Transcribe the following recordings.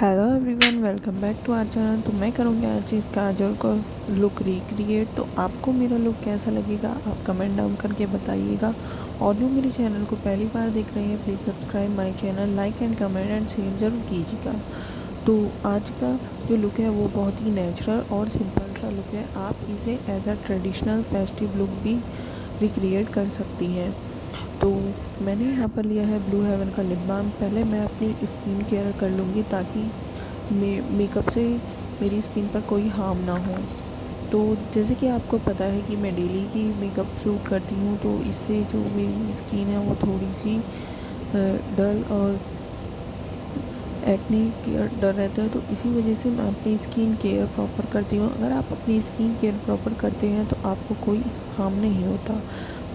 Hello everyone, welcome back to our channel. तो मैं करूँगी आज इस काजल को लुक रिक्रिएट। तो आपको मेरा लुक कैसा लगेगा आप कमेंट डाउन करके बताइएगा। और जो मेरे चैनल को पहली बार देख रहे हैं please subscribe my channel, like and comment and share ज़रूर कीजिएगा। तो आज का जो लुक है वो बहुत ही नेचुरल और सिंपल सा लुक है। आप इसे as a traditional festive look भी रिक्रिएट कर सकती हैं। तो मैंने यहाँ पर लिया है ब्लू हेवन का लिप बाम। पहले मैं अपनी स्किन केयर कर लूँगी ताकि मेकअप से मेरी स्किन पर कोई हार्म ना हो। तो जैसे कि आपको पता है कि मैं डेली की मेकअप सूट करती हूँ, तो इससे जो मेरी स्किन है वो थोड़ी सी डल और एक्ने डर रहता है। तो इसी वजह से मैं अपनी स्किन केयर प्रॉपर करती हूँ। अगर आप अपनी स्किन केयर प्रॉपर करते हैं तो आपको कोई हार्म नहीं होता।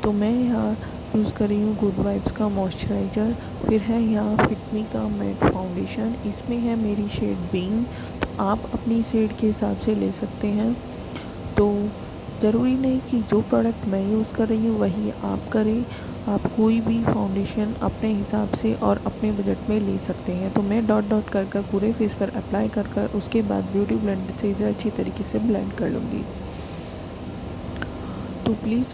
तो मैं यहाँ यूज़ कर रही हूँ गुड वाइब्स का मॉइस्चराइज़र। फिर है यहाँ फिटमी का मैट फाउंडेशन, इसमें है मेरी शेड बीइंग। तो आप अपनी शेड के हिसाब से ले सकते हैं। तो ज़रूरी नहीं कि जो प्रोडक्ट मैं यूज़ कर रही हूँ वही आप करें। आप कोई भी फाउंडेशन अपने हिसाब से और अपने बजट में ले सकते हैं। तो मैं डॉट डॉट कर कर पूरे फेस पर अप्लाई कर कर उसके बाद ब्यूटी ब्लेंडर से इसे अच्छी तरीके से ब्लेंड कर लूँगी। तो प्लीज़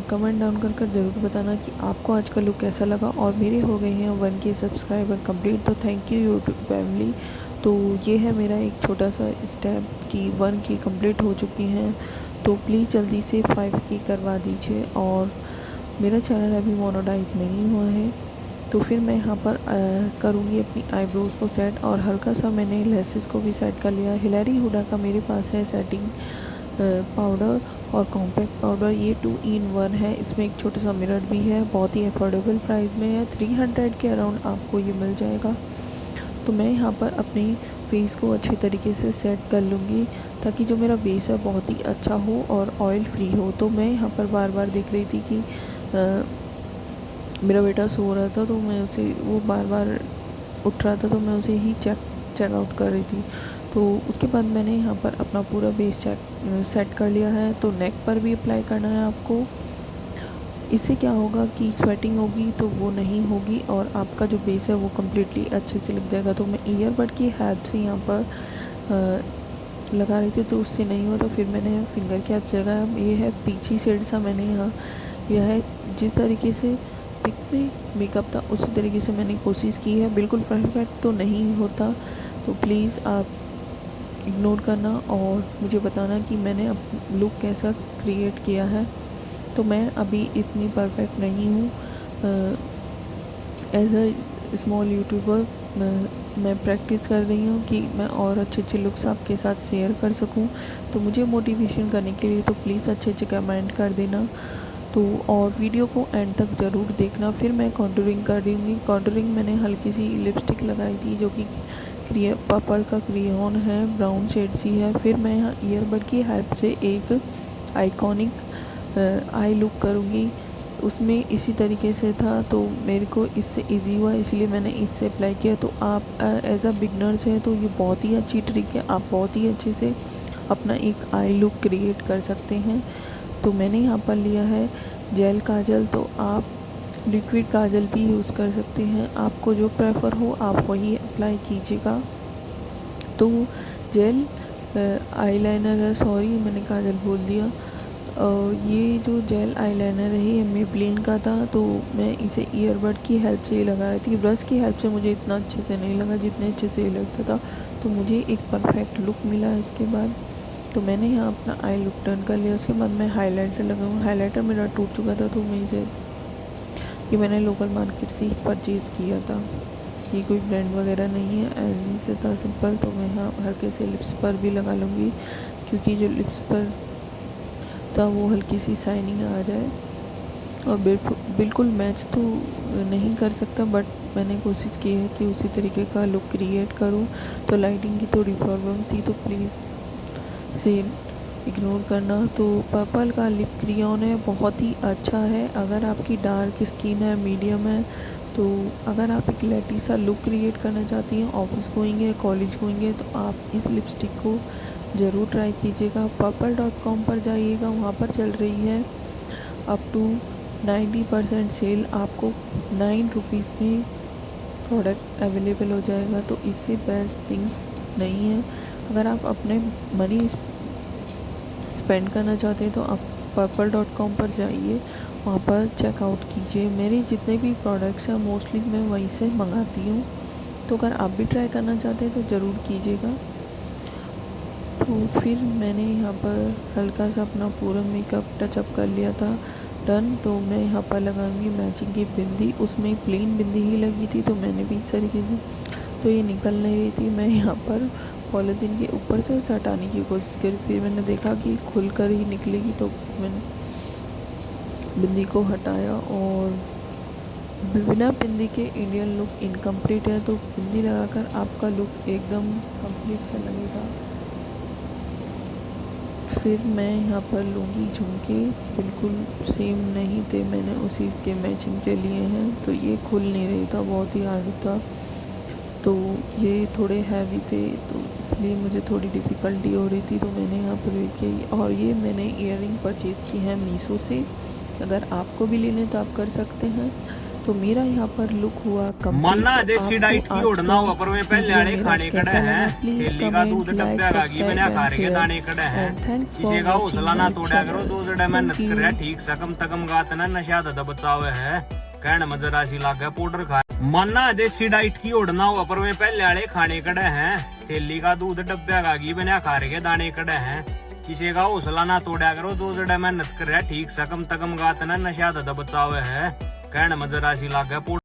कमेंट डाउन कर ज़रूर बताना कि आपको आज का लुक कैसा लगा। और मेरे हो गए हैं 1K सब्सक्राइबर कंप्लीट, तो थैंक यू यूट्यूब फैमिली। तो ये है मेरा एक छोटा सा स्टेप कि 1K कंप्लीट हो चुकी हैं। तो प्लीज़ जल्दी से 5K करवा दीजिए। और मेरा चैनल अभी मोनेटाइज नहीं हुआ है। तो फिर मैं यहाँ पर करूँगी अपनी आईब्रोज़ को सेट, और हल्का सा मैंने लेसेस को भी सेट कर लिया। हिलेरी हुडा का मेरे पास है सेटिंग पाउडर और कॉम्पैक्ट पाउडर, ये 2 in 1 है। इसमें एक छोटा सा मिरर भी है, बहुत ही अफोर्डेबल प्राइस में है। 300 के अराउंड आपको ये मिल जाएगा। तो मैं यहाँ पर अपनी फेस को अच्छे तरीके से सेट कर लूँगी ताकि जो मेरा बेस है बहुत ही अच्छा हो और ऑयल फ्री हो। तो मैं यहाँ पर बार बार देख रही थी कि मेरा बेटा सो रहा था, तो मैं उसे वो बार बार उठ रहा था, तो मैं उसे ही चेकआउट कर रही थी। तो उसके बाद मैंने यहाँ पर अपना पूरा बेस सेट कर लिया है। तो नेक पर भी अप्लाई करना है आपको। इससे क्या होगा कि स्वेटिंग होगी तो वो नहीं होगी और आपका जो बेस है वो कम्प्लीटली अच्छे से लग जाएगा। तो मैं ईयरबड की हेल्प से यहाँ पर लगा रही थी, तो उससे नहीं हुआ। तो फिर मैंने फिंगर की हेल्प से लगाया। ये है पीछी शेड सा मैंने यहाँ, यह है जिस तरीके से पिक में मेकअप था उसी तरीके से मैंने कोशिश की है। बिल्कुल परफेक्ट तो नहीं होता, तो प्लीज़ आप इग्नोर करना और मुझे बताना कि मैंने अब लुक कैसा क्रिएट किया है। तो मैं अभी इतनी परफेक्ट नहीं हूँ। एज अ स्मॉल यूट्यूबर मैं प्रैक्टिस कर रही हूँ कि मैं और अच्छे अच्छे लुक्स आपके साथ शेयर कर सकूँ। तो मुझे मोटिवेशन करने के लिए तो प्लीज़ अच्छे अच्छे कमेंट कर देना। तो और वीडियो को एंड तक ज़रूर देखना। फिर मैं कॉन्टूरिंग कर दूँगी। कॉन्टूरिंग मैंने हल्की सी लिपस्टिक लगाई थी जो कि पर्पल का क्रेयॉन है, ब्राउन शेड सी है। फिर मैं यहाँ ईयरबड की हेल्प से एक आइकॉनिक आई लुक करूँगी। उसमें इसी तरीके से था, तो मेरे को इससे इजी हुआ इसलिए मैंने इससे अप्लाई किया। तो आप एज अ बिगनर्स हैं तो ये बहुत ही अच्छी ट्रिक है, आप बहुत ही अच्छे से अपना एक आई लुक क्रिएट कर सकते हैं। तो मैंने यहाँ पर लिया है जेल काजल। तो आप लिक्विड काजल भी यूज़ कर सकते हैं, आपको जो प्रेफर हो आप वही अप्लाई कीजिएगा। तो जेल आईलाइनर है, सॉरी मैंने काजल बोल दिया। ये जो जेल आईलाइनर है ये मेबलिन का था, तो मैं इसे ईयरबड की हेल्प से लगा रही थी। ब्रश की हेल्प से मुझे इतना अच्छे से नहीं लगा जितने अच्छे से ये लगता था। तो मुझे एक परफेक्ट लुक मिला इसके बाद। तो मैंने यहाँ अपना आई लुक डन कर लिया। उसके बाद मैं हाइलाइटर लगाऊँ। हाइलाइटर मेरा टूट चुका था, तो मैं इसे ये मैंने लोकल मार्केट से ही परचेज़ किया था। ये कोई ब्रांड वगैरह नहीं है, एज से था सिंपल। तो मैं यहाँ हल्के से लिप्स पर भी लगा लूँगी क्योंकि जो लिप्स पर था वो हल्की सी शाइनिंग आ जाए। और बिल्कुल मैच तो नहीं कर सकता, बट मैंने कोशिश की है कि उसी तरीके का लुक क्रिएट करूँ। तो लाइटिंग की थोड़ी प्रॉब्लम थी, तो प्लीज़ से इग्नोर करना। तो पर्पल का लिप क्रेयॉन है, बहुत ही अच्छा है अगर आपकी डार्क स्किन है, मीडियम है। तो अगर आप एक लेटी सा लुक क्रिएट करना चाहती हैं, ऑफिस गोइंग है, कॉलेज गोइंग है, तो आप इस लिपस्टिक को ज़रूर ट्राई कीजिएगा। purple.com पर जाइएगा, वहाँ पर चल रही है अप टू 90% सेल। आपको 9 रुपीज़ में प्रोडक्ट अवेलेबल हो जाएगा। तो इससे बेस्ट थिंग्स नहीं है। अगर आप अपने मनी स्पेंड करना चाहते हैं तो आप purple.com पर जाइए, वहाँ पर चेकआउट कीजिए। मेरे जितने भी प्रोडक्ट्स हैं मोस्टली मैं वहीं से मंगाती हूँ। तो अगर आप भी ट्राई करना चाहते हैं तो ज़रूर कीजिएगा। तो फिर मैंने यहाँ पर हल्का सा अपना पूरा मेकअप टचअप कर लिया था डन। तो मैं यहाँ पर लगाऊंगी मैचिंग की बिंदी। उसमें प्लेन बिंदी ही लगी थी तो मैंने भी इस तरीके से, तो ये निकल नहीं रही थी। मैं यहाँ पर पॉलीथीन के ऊपर से उसे हटाने की कोशिश करी, फिर मैंने देखा कि खुल कर ही निकलेगी तो मैंने बिंदी को हटाया। और बिना बिंदी के इंडियन लुक इनकम्प्लीट है, तो बिंदी लगाकर आपका लुक एकदम कंप्लीट सा लगेगा। फिर मैं यहाँ पर लूँगी झुमके, बिल्कुल सेम नहीं थे, मैंने उसी के मैचिंग के लिए हैं। तो ये खुल नहीं रही था, बहुत ही हार्ड था। तो ये थोड़े हैवी थे तो इसलिए मुझे थोड़ी डिफ़िकल्टी हो रही थी। तो मैंने यहाँ पर वेट और ये मैंने इयररिंग परचेज़ की है मीशो से। अगर आपको भी लेने तो आप कर सकते हैं। तो मेरा यहाँ पर लुक हुआ मन्ना देसी डाइट की उड़ना हुआ पर मैं पहले आड़े खाने कड़े हैं, थैली का दूध डब्बे का घी मैंने खा रहे दाने कड़े हैं। किसी का हौसला ना तोड़ा करो, दो जड़े मेहनत कर रहा ठीक सकम तकम गात ना नशा दादा बचावे है। कहने में जरा सी लागे पाउडर खा। मन्ना देसी डाइट की उड़ना हुआ पर मैं पहले आड़े खाने कड़े हैं, थैली का दूध डब्बे का घी मैंने खा रहे दाने कड़े हैं। किसी का हौसला ना तोड़ा करो, दो जड़े मेहनत कर रहा ठीक सकम तकम गात ना नशा दादा बचावे है। कहने में जरा सी लागे